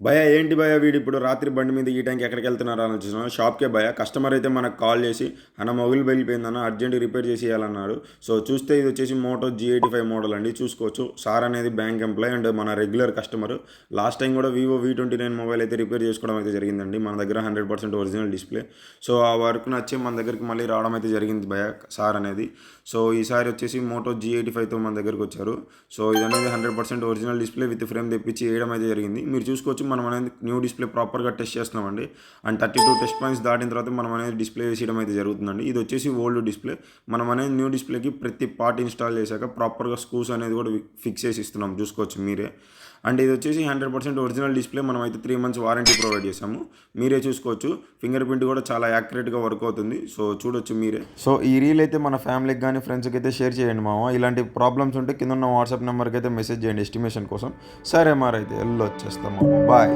భయ్యా ఏంటి భయ్యా వీడు ఇప్పుడు రాత్రి బండి మీద ఈ టైంకి ఎక్కడికి వెళ్తున్నారా అని చూస్తున్నాను. షాప్కే భయ్యా. కస్టమర్ అయితే మనకు కాల్ చేసి అన్న మొబైల్ వెళ్ళిపోయిందన్న అర్జెంట్ రిపేర్ చేసి ఇవ్వాలన్నాడు. సో చూస్తే ఇది వచ్చేసి మోటో G85 మోడల్ అండి. చూసుకోవచ్చు. సార్ అనేది బ్యాంక్ ఎంప్లాయ్ అండ్ మన రెగ్యులర్ కస్టమర్. లాస్ట్ టైం కూడా వివో V29 మొబైల్ అయితే రిపేర్ చేసుకోవడం అయితే జరిగిందండి. మన దగ్గర 100% ఒరిజినల్ డిస్ప్లే. సో ఆ వర్క్ నచ్చి మన దగ్గరికి మళ్ళీ రావడం అయితే జరిగింది భయ్యా సార్ అనేది. సో ఈసారి వచ్చేసి మోటో G85తో మన దగ్గరికి వచ్చారు. సో ఇది అనేది 100% ఒరిజినల్ డిస్ప్లే విత్ ఫ్రేమ్ తెప్పించి వేయడం అయితే జరిగింది. మీరు చూసుకోవచ్చు మనం అనేది న్యూ డిస్ప్లే ప్రాపర్గా టెస్ట్ చేస్తున్నామండి. అండ్ 32 టెస్ట్ పాయింట్స్ దాటిన తర్వాత మనం అనేది డిస్ప్లే వేసేయడం అయితే జరుగుతుందండి. ఇది వచ్చేసి ఓల్డ్ డిస్ప్లే. మనం అనేది న్యూ డిస్ప్లేకి ప్రతి పార్ట్ ఇన్స్టాల్ చేశాక ప్రాపర్గా స్క్రూస్ అనేది కూడా ఫిక్స్ చేసి ఇస్తున్నాం. చూసుకోవచ్చు మీరే. అండ్ ఇది వచ్చేసి 100% ఒరిజినల్ డిస్ప్లే. మనం అయితే 3 months వారంటీ ప్రొవైడ్ చేసాము. మీరే చూసుకోవచ్చు. ఫింగర్ ప్రింట్ కూడా చాలా యాక్యురేట్గా వర్క్ అవుతుంది. సో చూడొచ్చు మీరే. సో ఈ రీల్ అయితే మన ఫ్యామిలీకి కానీ ఫ్రెండ్స్కి అయితే షేర్ చేయండి మామ. ఇలాంటి ప్రాబ్లమ్స్ ఉంటే కింద ఉన్న వాట్సాప్ నెంబర్కి అయితే మెసేజ్ చేయండి ఎస్టిమేషన్ కోసం. సరే మరి అయితే వచ్చేస్తాము. బాయ్.